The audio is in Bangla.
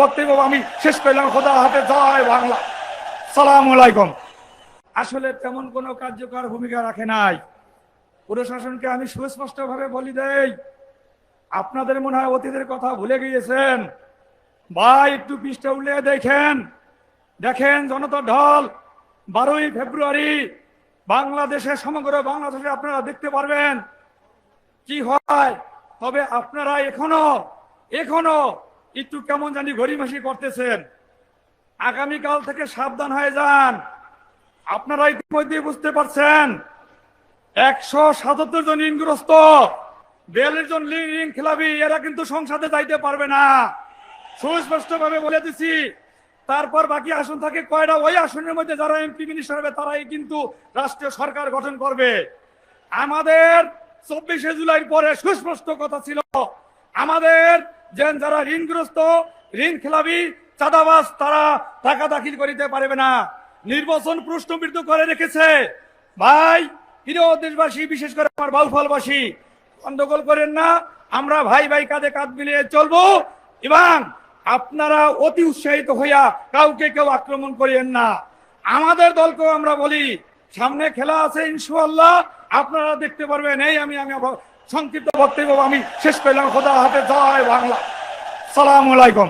বক্তব্য আমি শেষ করলাম। খোদা হাফেজ, জয় বাংলা, সালাম আলাইকুম। আসলে তেমন কোনো কার্যকর ভূমিকা রাখে নাই। প্রশাসনকে আমি সুস্পষ্টভাবে বলি দেই, আপনাদের মনে হয় অতীতের কথা ভুলে গিয়েছেন। ভাই একটু পৃষ্ঠা উল্লে দেখেন জনতা ঢল 12ই ফেব্রুয়ারি বাংলাদেশে, সমগ্র বাংলাদেশে আপনারা দেখতে পারবেন কি হয়। তবে আপনারা এখনো একটু কেমন জানি গড়িমসি করতেছেন। আগামীকাল থেকে সাবধান হয়ে যান। আপনারা ইতিমধ্যে বুঝতে পারছেন 177 জন ঋণগ্রস্ত, 42 জন ঋণ খেলাপি, এরা কিন্তু সংসদে যাইতে পারবে না, সুস্পষ্ট ভাবে বলে দিছি। তারপর বাকি আসন থাকে কয়টা, ওই আসনের মধ্যে যারা এমপি মিনিস্টার হবে তারাই কিন্তু রাষ্ট্রীয় সরকার গঠন করবে। আমাদের 24শে জুলাইয়ের পরে সুস্পষ্ট কথা ছিল, আমাদের যারা ঋণগ্রস্ত, ঋণ খেলাপি, চাঁদাবাজ, তারা টাকা দাখিল করিতে পারবে না। নির্বাচন প্রশ্নবিদ্ধ করে রেখেছে। ভাই প্রিয় দেশবাসী, বিশেষ করে আমার বাউফলবাসী, গন্ডগোল করেন না। আমরা ভাই ভাই কাঁধে কাঁধ মিলিয়ে চলবো এবং আপনারা অতি উৎসাহিত হইয়া কাউকে কেউ আক্রমণ করিয়েন না। আমাদের দলকেও আমরা বলি, সামনে খেলা আছে ইনশাআল্লাহ, আপনারা দেখতে পারবেন। এই আমি সংক্ষিপ্ত বক্তব্য আমি শেষ করলাম। খোদা হাফেজ, জয় বাংলা, সালাম আলাইকুম।